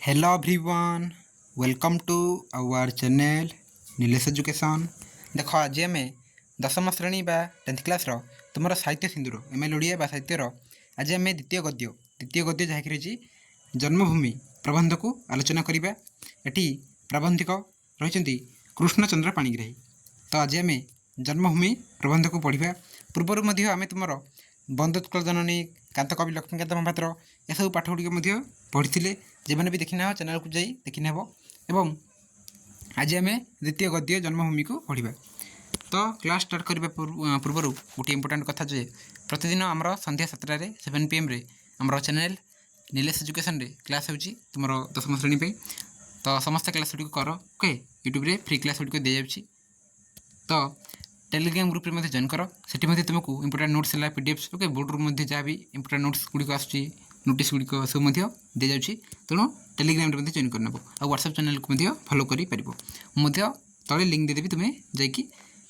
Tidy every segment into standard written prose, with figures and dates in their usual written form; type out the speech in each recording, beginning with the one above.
Hello everyone, welcome to our channel Nilesh education. देख आज आम दशम श्रेणी बा 10th क्लास तुम साहित्य सिंधुर एम एल ओडिया बा साहित्यर आज आम द्वितीय गद्य जहाँकि रही जन्मभूमि प्रबंध को आलोचना करवा। एटी प्राबंधिक रही कृष्णचंद्र पाणिग्राही। तो आज आम जन्मभूमि प्रबंध को पढ़ा। पूर्वर आम तुम बंदोत्कल जननी कांतकवि लक्ष्मीकांत महापात्र एसबू पाठ गुड़िक पढ़ी जो मैंने भी देखी ना चैनल को जाई देखी नेब। एवं आज आम द्वितीय गद्य जन्मभूमि को पढ़ा। तो क्लास स्टार्ट करने पूर्व गोटे इंपोर्टाट कथा जे प्रतिदिन आमर संध्या 7टार 7 PM आमर चैनल नीलेश एजुकेशन रे क्लास हो तुम दशम श्रेणी पे। तो समस्त क्लास गुड़ कर ओके यूट्यूब रे फ्री क्लास गुड़ दी जाऊँगी। तो टेलीग्राम ग्रुप में जॉइन कर से तुमको इंपोर्टाट नोट्स है पीडीएफ ओके बोर्ड रू जहाँ भी इंपोर्टाट नोट्स गुड़िक आसूँ नोटिस गुड़िक सब दी जाऊँगी। तेणु टेलीग्राम रे जॉइन कर नेब आ व्हाट्सएप चैनल को फॉलो कर तले लिंक देदेवी तुम्हें जाकि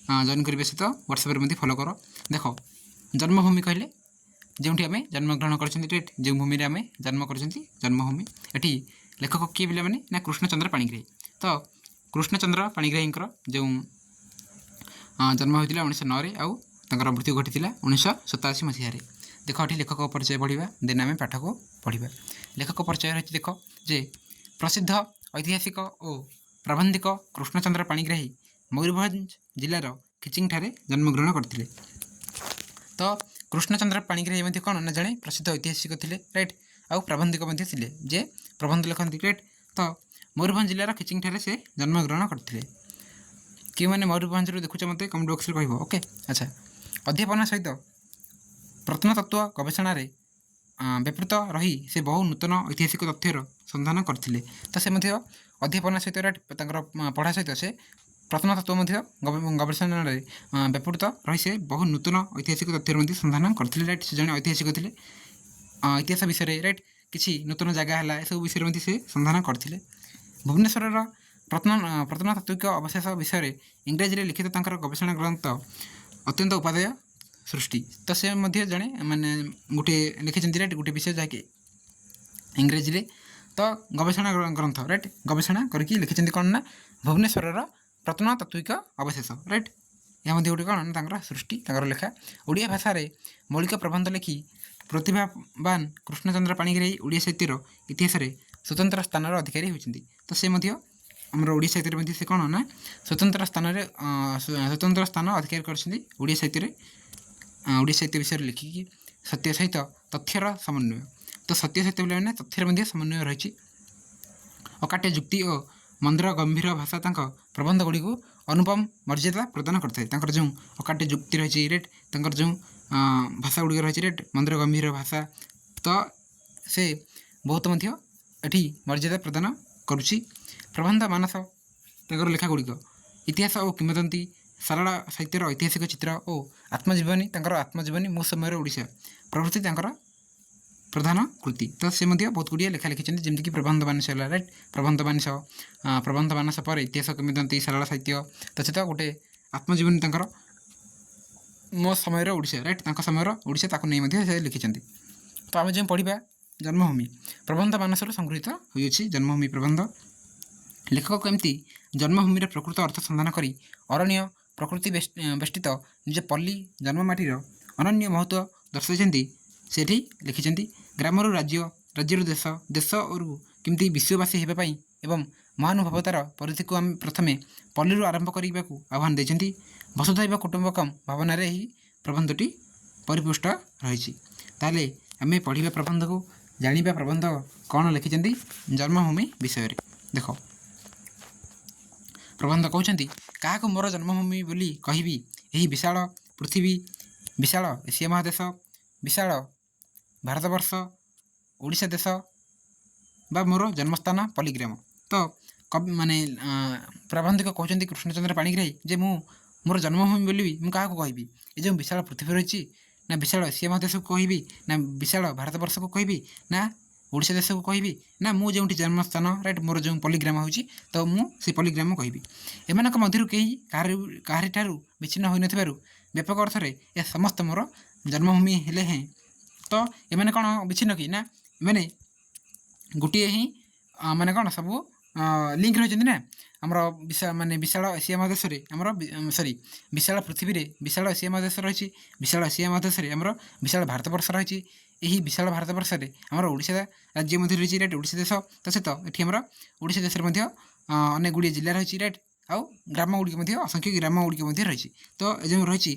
जॉइन करने सहित व्हाट्सएप फॉलो कर। देख जन्मभूमि कहले जो आम जन्मग्रहण कर जो भूमि आम जन्म कर जन्मभूमि एटी लेखक किए पे मैंने ना कृष्णचंद्र पाणिग्राही। तो कृष्णचंद्र पाणिग्राही जो जन्म होता 1909 आउर मृत्यु घटी 1987 मसीह। देख ये लेखक परिचय पढ़ा देन आम पाठ को पढ़ा। लेखक परिचय रही देख जे प्रसिद्ध ऐतिहासिक और प्राबंधिक कृष्णचंद्र पाणिग्राही मयूरभंज जिलार खिचिंग ठारे जन्मग्रहण करते। तो कृष्णचंद्र पाणिग्राही कौन ना जड़े प्रसिद्ध ऐतिहासिक थे राइट आउ प्राबंधिक थे जे प्रबंध लिखती राइट। तो मयूरभंज जिलार खिचिंग ठारे से जन्मग्रहण करते। कि मैंने मयूरभंज देखुच मत कमेंट बॉक्स में कह ओके। अच्छा अध्यापना सहित प्रत्नतत्व गवेषण व्यापृत रही से बहु नूतन ऐतिहासिक तथ्यर संधान करते। तो से अध्यापना सहित पढ़ा सहित से प्रत्नतत्व गवेषण व्यापृत रही से बहु नूतन ऐतिहासिक तथ्यर संधान करते राइट। से जन ऐतिहासिक थे इतिहास विषय राइट किसी नूतन जगह है सब विषय से संधान करते। भुवनेश्वर प्रत्नतात्विक अवशेष विषय इंग्राजी लिखित गवेषणा ग्रंथ अत्यंत उपादेय सृष्टि। तो से जड़े माने गोटे लिखिं राइट गोटे विषय जहाँकि इंग्राजी तो गवेषणा ग्रंथ राइट गवेषणा करके लिखिं कौन ना भुवनेश्वर प्रत्नतात्विक अवशेष राइट। यह गोटे कौन ना सृष्टि लेखा ओडिया भाषा मौलिक प्रबंध लिखि प्रतिभावान कृष्णचंद्र पाणिग्राही ओडिया साहित्यर इतिहास स्वतंत्र स्थान अधिकारी होती। तो से आमर ओडिया साहित्य से कौन ना स्वतंत्र स्थान अधिकार कर साहित्य ओडिया साहित्य विषय लिखिकी सत्य सहित तथ्यर समन्वय। तो सत्य साहित्य मैंने तथ्यर समन्वय रही अकाट्य जुक्ति और मंदर गंभीर भाषा प्रबंध गुड़ी को अनुपम मर्यादा प्रदान करता। जो अकाट्य जुक्ति रही रेट जो भाषा गुड़िक रही रेट मंदर गंभीर भाषा तो से बहुत ये मर्यादा प्रदान करुच्ची। प्रबंध मानस लेखा गुड़िक इतिहास और किंवदंती सारला साहित्यर ऐतिहासिक चित्र और आत्मजीवनी आत्मजीवनी मो समय ओडिशा प्रभृति प्रधान कृति। तो से बहुत गुड़िया लेखा लिखिं जमीक प्रबंध मानस है राइट प्रबंध मानस पर इतिहास किंवदंती सारला साहित्य तथा गोटे आत्मजीवनी मो समय ओडिशा राइट समय ओडिशा नहीं लिखिं। तो आम जो पढ़ा जन्मभूमि प्रबंध मानस संगृहित होती जन्मभूमि प्रबंध। लेखक केमती जन्मभूमि प्रकृत अर्थ संधान करी अरण्य प्रकृति बेष्टित निज पल्ली जन्ममाटीर अनन्य महत्व दर्शाई से लिखिं। ग्रामर राज्य राज्यर देश देश और केमती विश्ववासी होगापी एवं महानुभावतार परिधि को आम प्रथमे पल्ली आरंभ करने को आह्वान देते। वसुधैव कुटुंबकम भावना ही प्रबंधटी परिपुष्ट रही। ताले आम पढ़ा प्रबंध को जाना प्रबंध कौन लिखिं जन्मभूमि विषय। देख प्रबंध कहते क्या मोर जन्मभूमि बोली कहबी यही विशाल पृथ्वी विशाल एशिया महादेश विशाल भारतवर्ष ओडिशा देश बा मोर जन्मस्थान पल्लीग्राम। तो कवि माने प्राबंधिक कहते कृष्णचंद्र पाणिग्राही जे मोर जन्मभूमि बोली मुझे क्या कहबी ये जो विशाल पृथ्वी रही ना विशाल एशिया महादेश को कहबी ना विशाल भारतवर्ष को कहबी ना ओडिशा देश को कहबी ना मु जो जन्मस्थान राइट मोर जो पल्लीग्राम हो तो मुझे पल्लीग्राम कहबी। एमान मध्य कहीं कहारी ठारू विच्छिन्न हो व्यापक अर्थ में यह समस्त मोर जन्मभूमि हेले हैं। तो एमाने कौन विच्छिन्न कि ना मैंने गोटे ही ମାନେ କ'ଣ ସବୁ ଲିଙ୍କ୍ ରହିଛନ୍ତି ନା ଆମର ବିଶାଳ ଏସିଆ ମହାଦେଶରେ ଆମର ସରି ବିଶାଳ ପୃଥିବୀରେ ବିଶାଳ ଏସିଆ ମହାଦେଶ ରହିଛି। ବିଶାଳ ଏସିଆ ମହାଦେଶରେ ଆମର ବିଶାଳ ଭାରତବର୍ଷ ରହିଛି। ଏହି ବିଶାଳ ଭାରତବର୍ଷରେ ଆମର ଓଡ଼ିଶା ରାଜ୍ୟ ମଧ୍ୟ ରହିଛି ରାଇଟ୍, ଓଡ଼ିଶା ଦେଶ। ତା ସହିତ ଏଠି ଆମର ଓଡ଼ିଶା ଦେଶରେ ମଧ୍ୟ ଅନେକ ଗୁଡ଼ିଏ ଜିଲ୍ଲା ରହିଛି ରାଇଟ୍, ଆଉ ଗ୍ରାମ ଗୁଡ଼ିକ ମଧ୍ୟ ଅସଂଖ୍ୟ ଗ୍ରାମ ଗୁଡ଼ିକ ମଧ୍ୟ ରହିଛି। ତ ଏ ଯେଉଁ ରହିଛି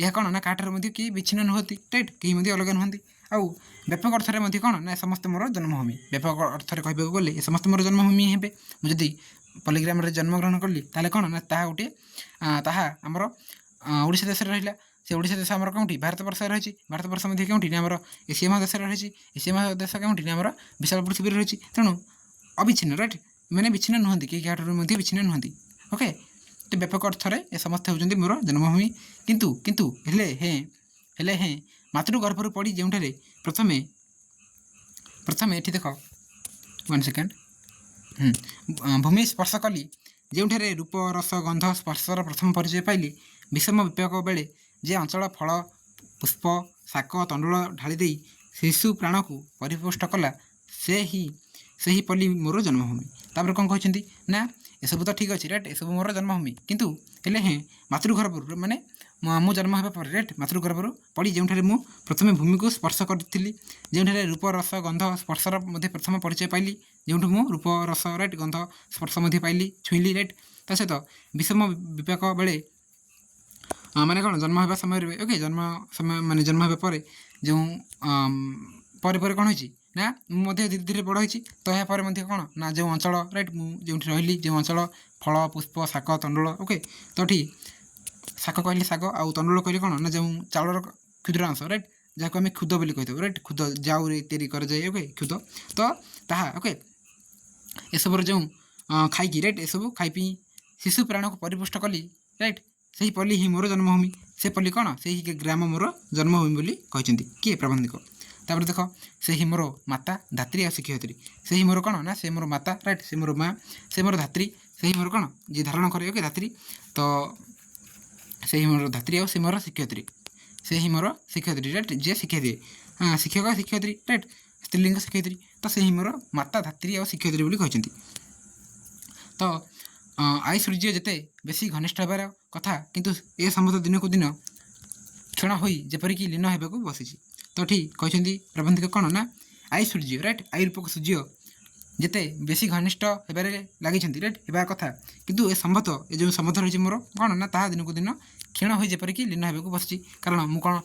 ଏହା କ'ଣ ନା କାହାଠାରୁ ମଧ୍ୟ କେହି ବିଚ୍ଛିନ୍ନ ନୁହନ୍ତି ରାଇଟ୍, କେହି ମଧ୍ୟ ଅଲଗା ନୁହନ୍ତି। ଆଉ ବ୍ୟାପକ ଅର୍ଥରେ ମଧ୍ୟ କ'ଣ ନା ସମସ୍ତେ ମୋର ଜନ୍ମଭୂମି। ବ୍ୟାପକ ଅର୍ଥରେ କହିବାକୁ ଗଲେ ଏ ସମସ୍ତେ ମୋର ଜନ୍ମଭୂମି ହେବେ। ମୁଁ ଯଦି ପଲ୍ଲୀଗ୍ରାମରେ ଜନ୍ମଗ୍ରହଣ କଲି ତାହେଲେ କ'ଣ ନା ତାହା ଗୋଟିଏ ତାହା ଆମର ଓଡ଼ିଶା ଦେଶରେ ରହିଲା। ସେ ଓଡ଼ିଶା ଦେଶ ଆମର କେଉଁଠି ଭାରତବର୍ଷରେ ରହିଛି। ଭାରତବର୍ଷ ମଧ୍ୟ କେଉଁଠି ନା ଆମର ଏସିଆ ମହାଦେଶରେ ରହିଛି। ଏସିଆ ମହାଦେଶ କେଉଁଠି ନା ଆମର ବିଶାଳ ପୃଥିବୀରେ ରହିଛି। ତେଣୁ ଅବିଚ୍ଛିନ୍ନ ରାଇଟ୍, ମାନେ ବିଚ୍ଛିନ୍ନ ନୁହନ୍ତି, କେହି କାହାଠାରୁ ମଧ୍ୟ ବିଚ୍ଛିନ୍ନ ନୁହନ୍ତି। ଓକେ, ତ ବ୍ୟାପକ ଅର୍ଥରେ ଏ ସମସ୍ତେ ହେଉଛନ୍ତି ମୋର ଜନ୍ମଭୂମି। କିନ୍ତୁ ହେଲେ ହେଁ ମାତୃଗର୍ଭରୁ ପଡ଼ି ଯେଉଁଠାରେ ପ୍ରଥମେ ଏଠି ଦେଖ 1 ସେକେଣ୍ଡ ଭୂମି ସ୍ପର୍ଶ କଲି, ଯେଉଁଠାରେ ରୂପ ରସ ଗନ୍ଧ ସ୍ପର୍ଶର ପ୍ରଥମ ପରିଚୟ ପାଇଲି, ବିଷମ ବିପାକ ବେଳେ ଯେ ଅଞ୍ଚଳ ଫଳ ପୁଷ୍ପ ଶାକ ତଣ୍ଡୁଳ ଢାଳି ଦେଇ ଶିଶୁ ପ୍ରାଣକୁ ପରିପୁଷ୍ଟ କଲା, ସେହି ପଲ୍ଲୀ ମୋର ଜନ୍ମଭୂମି। ତାପରେ କ'ଣ କହିଛନ୍ତି ନା ଏସବୁ ତ ଠିକ୍ ଅଛି ରାଇଟ୍, ଏସବୁ ମୋର ଜନ୍ମଭୂମି, କିନ୍ତୁ ହେଲେ ହେଁ ମାତୃଗର୍ଭରୁ ମାନେ ମୁଁ ଜନ୍ମ ହେବା ପରେ ରାଇଟ୍ ମାତୃଗର୍ଭରୁ ପଡ଼ି ଯେଉଁଠାରେ ମୁଁ ପ୍ରଥମେ ଭୂମିକୁ ସ୍ପର୍ଶ କରିଥିଲି, ଯେଉଁଠାରେ ରୂପ ରସ ଗନ୍ଧ ସ୍ପର୍ଶର ମଧ୍ୟ ପ୍ରଥମ ପରିଚୟ ପାଇଲି, ଯେଉଁଠୁ ମୁଁ ରୂପ ରସ ରାଇଟ୍ ଗନ୍ଧ ସ୍ପର୍ଶ ମଧ୍ୟ ପାଇଲି, ଛୁଇଁଲି ରାଇଟ୍। ତା ସହିତ ବିଷମ ବିପାକ ବେଳେ ମାନେ କ'ଣ ଜନ୍ମ ହେବା ସମୟରେ ଓକେ ଜନ୍ମ ହେବା ପରେ ଯେଉଁ ପରେ କ'ଣ ହୋଇଛି ନା ମୁଁ ମଧ୍ୟ ଧୀରେ ଧୀରେ ବଡ଼ ହୋଇଛି। ତ ଏହାପରେ ମଧ୍ୟ କ'ଣ ନା ଯେଉଁ ଅଞ୍ଚଳ ରାଇଟ୍ ମୁଁ ଯେଉଁଠି ରହିଲି, ଯେଉଁ ଅଞ୍ଚଳ ଫଳ ପୁଷ୍ପ ଶାକ ତଣ୍ଡୁଳ ଓକେ, ତ ଏଠି ଶାକ କହିଲେ ଶାଗ ଆଉ ତଣ୍ଡୁଳ କହିଲେ କ'ଣ ନା ଯେଉଁ ଚାଉଳର କ୍ଷୁଦ୍ର ଅଂଶ ରାଇଟ୍, ଯାହାକୁ ଆମେ କ୍ଷୁଦ ବୋଲି କହିଥାଉ ରାଇଟ୍, କ୍ଷୁଦ ଜାଉରେ ତିଆରି କରାଯାଏ ଓକେ କ୍ଷୁଦ। ତ ତାହା ଓକେ ଏସବୁର ଯେଉଁ ଖାଇକି ରାଇଟ୍ ଏସବୁ ଖାଇ ପିଇ ଶିଶୁ ପ୍ରାଣକୁ ପରିପୁଷ୍ଟ କଲି ରାଇଟ୍, ସେହି ପଲ୍ଲୀ ହିଁ ମୋର ଜନ୍ମଭୂମି। ସେ ପଲ୍ଲୀ କ'ଣ ସେହି ଗ୍ରାମ ମୋର ଜନ୍ମଭୂମି ବୋଲି କହିଛନ୍ତି କିଏ ପ୍ରବନ୍ଧିକ। ତାପରେ ଦେଖ ସେହି ମୋର ମାତା ଧାତ୍ରୀ ଆଉ ଶିକ୍ଷୟତ୍ରୀ, ସେହି ମୋର କ'ଣ ନା ସେ ମୋର ମାତା ରାଇଟ୍, ସେ ମୋର ମା', ସେ ମୋର ଧାତ୍ରୀ, ସେହି ମୋର କ'ଣ ଯିଏ ଧାରଣ କରେ ଓକେ ଧାତ୍ରୀ, ତ ସେହି ମୋର ଧାତ୍ରୀ ଆଉ ସେ ମୋର ଶିକ୍ଷୟତ୍ରୀ, ସେହି ମୋର ଶିକ୍ଷୟତ୍ରୀ ରାଇଟ୍ ଯିଏ ଶିକ୍ଷା ଦିଏ, ଶିକ୍ଷକ ଶିକ୍ଷୟତ୍ରୀ ରାଇଟ୍ ସ୍ତ୍ରୀଲିଙ୍ଗ ଶିକ୍ଷୟତ୍ରୀ, ତ ସେହି ମୋର ମାତା ଧାତ୍ରୀ ଆଉ ଶିକ୍ଷୟତ୍ରୀ ବୋଲି କହିଛନ୍ତି। ତ ଆଇ ସୂର୍ଯ୍ୟ ଯେତେ ବେଶୀ ଘନିଷ୍ଠ ହେବାର କଥା, କିନ୍ତୁ ଏ ସମ୍ବନ୍ଧ ଦିନକୁ ଦିନ କ୍ଷଣ ହୋଇ ଯେପରିକି ଲୀନ ହେବାକୁ ବସିଛି। ତ ଏଠି କହିଛନ୍ତି ପ୍ରବନ୍ଧିକ କ'ଣ ନା ଆଇ ସୂର୍ଯ୍ୟ ରାଇଟ୍, ଆଇ ରୂପକ ସୂର୍ଯ୍ୟ ଯେତେ ବେଶୀ ଘନିଷ୍ଠ ହେବାରେ ଲାଗିଛନ୍ତି ରାଇଟ୍ ହେବା କଥା, କିନ୍ତୁ ଏ ଯେଉଁ ସମ୍ବନ୍ଧ ରହିଛି ମୋର କ'ଣ ନା ତାହା ଦିନକୁ ଦିନ କ୍ଷୀଣ ହୋଇ ଯେପରିକି ଲୀନ ହେବାକୁ ବସିଛି। କାରଣ ମୁଁ କ'ଣ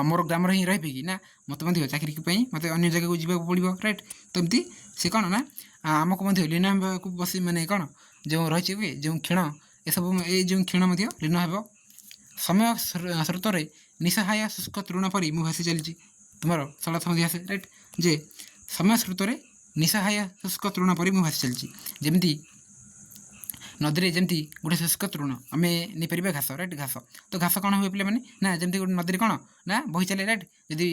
ମୋର ଗ୍ରାମରେ ହିଁ ରହିବି କି ନା, ମୋତେ ମଧ୍ୟ ଚାକିରି ପାଇଁ ମୋତେ ଅନ୍ୟ ଜାଗାକୁ ଯିବାକୁ ପଡ଼ିବ ରାଇଟ୍। ତ ଏମିତି ସେ କ'ଣ ନା ଆମକୁ ମଧ୍ୟ ଲୀନ ହେବାକୁ ବସି ମାନେ କ'ଣ ଯେଉଁ ରହିଛି କି ଯେଉଁ କ୍ଷୀଣ ଏସବୁ ଏଇ ଯେଉଁ କ୍ଷୀଣ ମଧ୍ୟ ଲୀନ ହେବ। ସମୟ ସ୍ରୋତରେ ନିଃସହାୟ ଶୁଷ୍କ ତୃଣ ପରି ମୁଁ ଭାସି ଚାଲିଛି। ତୁମର ସଳଥ ମଧ୍ୟ ଆସେ ରାଇଟ୍, ଯେ ସମୟ ସ୍ରୋତରେ ନିଃସହାୟ ଶୁଷ୍କ ତୃଣ ପରି ମୁଁ ଭାସି ଚାଲିଛି। ଯେମିତି ନଦୀରେ ଯେମିତି ଗୋଟେ ଶୁଷ୍କ ତୃଣ ଆମେ ନେଇପାରିବା ଘାସ ରାଇଟ୍, ତ ଘାସ କ'ଣ ହୁଏ ପିଲାମାନେ ନା ଯେମିତି ଗୋଟେ ନଦୀରେ କ'ଣ ନା ବହି ଚାଲେ ରାଇଟ୍, ଯଦି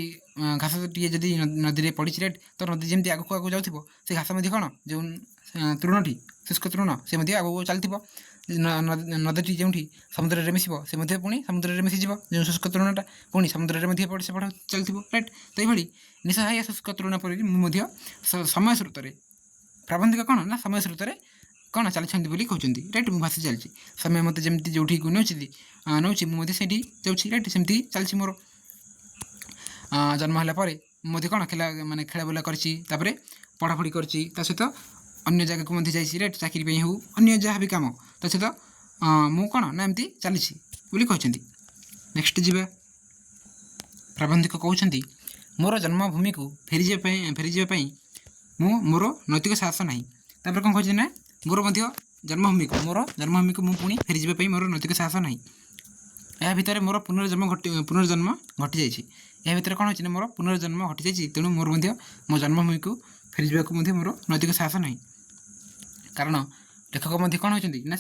ଘାସ ଟିକେ ଯଦି ନଦୀରେ ପଡ଼ିଛି ରାଇଟ୍, ତ ନଦୀ ଯେମିତି ଆଗକୁ ଯାଉଥିବ ସେ ଘାସ ମଧ୍ୟ କ'ଣ ଯେଉଁ ତୃଣଟି ଶୁଷ୍କ ତୃଣ ସେ ମଧ୍ୟ ଆଗକୁ ଚାଲିଥିବ। ନଦୀଟି ଯେଉଁଠି ସମୁଦ୍ରରେ ମିଶିବ ସେ ମଧ୍ୟ ପୁଣି ସମୁଦ୍ରରେ ମିଶିଯିବ, ଯେଉଁ ଶୁଷ୍କ ତୃଣଟା ପୁଣି ସମୁଦ୍ରରେ ମଧ୍ୟ ଏପଟ ସେପଟ ଚାଲିଥିବ ରାଇଟ୍। ତ ଏଇଭଳି ନିଃସହାୟ ଶୁଷ୍କ ତୃଣ ପରି ମୁଁ ମଧ୍ୟ ସମୟ ସ୍ରୋତରେ ପ୍ରାବନ୍ଧିକ କ'ଣ ନା ସମୟ ସ୍ରୋତରେ କ'ଣ ଚାଲିଛନ୍ତି ବୋଲି କହୁଛନ୍ତି ରାଇଟ୍, ମୁଁ ଭାସି ଚାଲିଛି। ସମୟ ମୋତେ ଯେମିତି ଯେଉଁଠିକୁ ନେଉଛି ମୁଁ ମଧ୍ୟ ସେଇଠି ଯାଉଛି ରାଇଟ୍, ସେମିତି ଚାଲିଛି ମୋର। ଜନ୍ମ ହେଲା ପରେ ମୁଁ ମଧ୍ୟ କ'ଣ ଖେଳା ବୁଲା କରିଛି, ତାପରେ ପଢ଼ାପଢ଼ି କରିଛି, ତା ସହିତ ଅନ୍ୟ ଜାଗାକୁ ମଧ୍ୟ ଯାଇଛି ରାଇଟ୍, ଚାକିରି ପାଇଁ ହେଉ ଅନ୍ୟ ଯାହା ବି କାମ, ତା ସହିତ ମୁଁ କ'ଣ ନା ଏମିତି ଚାଲିଛି ବୋଲି କହିଛନ୍ତି। ନେକ୍ସଟ ଯିବା, ପ୍ରାବନ୍ଧିକ କହୁଛନ୍ତି ମୋର ଜନ୍ମଭୂମିକୁ ଫେରିଯିବା ପାଇଁ ମୋର ନୈତିକ ସାହସ ନାହିଁ। ତାପରେ କ'ଣ କହିଛନ୍ତି ନା ମୋର ଜନ୍ମଭୂମିକୁ ମୁଁ ପୁଣି ଫେରିଯିବା ପାଇଁ ମୋର ନୈତିକ ସାହସ ନାହିଁ। ଏହା ଭିତରେ ମୋର ପୁନର୍ଜନ୍ମ ଘଟିଯାଇଛି। ଏହା ଭିତରେ କ'ଣ ହେଉଛି ନା ମୋର ପୁନର୍ଜନ୍ମ ଘଟିଯାଇଛି, ତେଣୁ ମୋର ମଧ୍ୟ ମୋ ଜନ୍ମଭୂମିକୁ ଫେରିଯିବାକୁ ମଧ୍ୟ ମୋର ନୈତିକ ସାହସ ନାହିଁ। କାରଣ ଲେଖକ ମଧ୍ୟ କ'ଣ ହେଉଛନ୍ତି ନା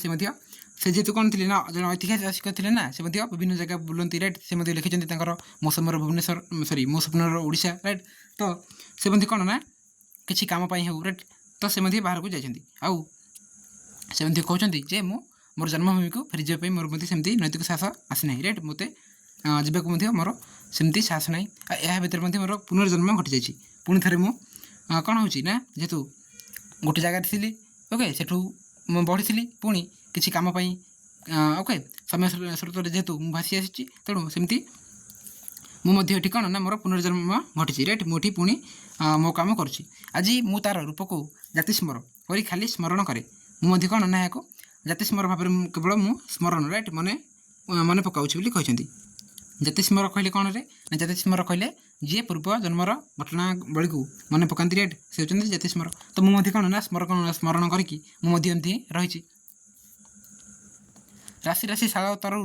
ସେ ଯେହେତୁ କ'ଣ ଥିଲେ ନା ଜଣେ ଐତିହାସିକ ଥିଲେ ନା, ସେ ମଧ୍ୟ ବିଭିନ୍ନ ଜାଗା ବୁଲନ୍ତି ରାଇଟ୍, ସେ ମଧ୍ୟ ଲେଖିଛନ୍ତି ତାଙ୍କର ମୋ ସମୟର ମୋ ସ୍ୱପ୍ନର ଓଡ଼ିଶା ରାଇଟ୍। ତ ସେ ମଧ୍ୟ କ'ଣ ନା କିଛି କାମ ପାଇଁ ହେଉ ରାଇଟ୍, ତ ସେ ମଧ୍ୟ ବାହାରକୁ ଯାଇଛନ୍ତି। ଆଉ ସେ ମଧ୍ୟ କହୁଛନ୍ତି ଯେ ମୋର ଜନ୍ମଭୂମିକୁ ଫେରିଯିବା ପାଇଁ ମୋର ମଧ୍ୟ ସେମିତି ନୈତିକ ସାହସ ଆସିନାହିଁ ରାଇଟ୍, ମୋତେ ଯିବାକୁ ମଧ୍ୟ ମୋର ସେମିତି ସାହସ ନାହିଁ। ଆଉ ଏହା ଭିତରେ ମଧ୍ୟ ମୋର ପୁନର୍ଜନ୍ମ ଘଟିଯାଇଛି। ପୁଣି ଥରେ ମୁଁ କ'ଣ ହେଉଛି ନା ଯେହେତୁ ଗୋଟେ ଜାଗାରେ ଥିଲି ଓକେ ସେଠୁ ମୁଁ ବଢ଼ିଥିଲି ପୁଣି କିଛି କାମ ପାଇଁ ଓକେ ସମୟ ସ୍ରୋତରେ ଯେହେତୁ ମୁଁ ଭାସି ଆସିଛି ତେଣୁ ସେମିତି ମୁଁ ମଧ୍ୟ ଏଠି କ'ଣ ନା ମୋର ପୁନର୍ଜନ୍ମ ଘଟିଛି ରାଇଟ୍ ମୁଁ ଏଠି ପୁଣି ମୋ କାମ କରୁଛି ଆଜି ମୁଁ ତା'ର ରୂପକୁ ଜାତିସ୍ମର କରି ଖାଲି ସ୍ମରଣ କରେ ମୁଁ ମଧ୍ୟ କ'ଣ ନା ଏହାକୁ ଜାତିସ୍ମର ଭାବରେ କେବଳ ମୁଁ ସ୍ମରଣ ରାଇଟ୍ ମନେ ପକାଉଛି ବୋଲି କହିଛନ୍ତି ଜାତିସ୍ମର କହିଲେ କ'ଣରେ ନା ଜାତିସ୍ମର କହିଲେ ଯିଏ ପୂର୍ବ ଜନ୍ମର ଘଟଣାବଳୀକୁ ମନେ ପକାନ୍ତି ରାଇଟ୍ ସେ ହେଉଛନ୍ତି ଜାତିସ୍ମର ତ ମୁଁ ମଧ୍ୟ କ'ଣ ନା ସ୍ମରଣ କରିକି ମୁଁ ମଧ୍ୟ ଏମିତି ରହିଛି ରାଶି ରାଶି ଶାଳ ତରୁ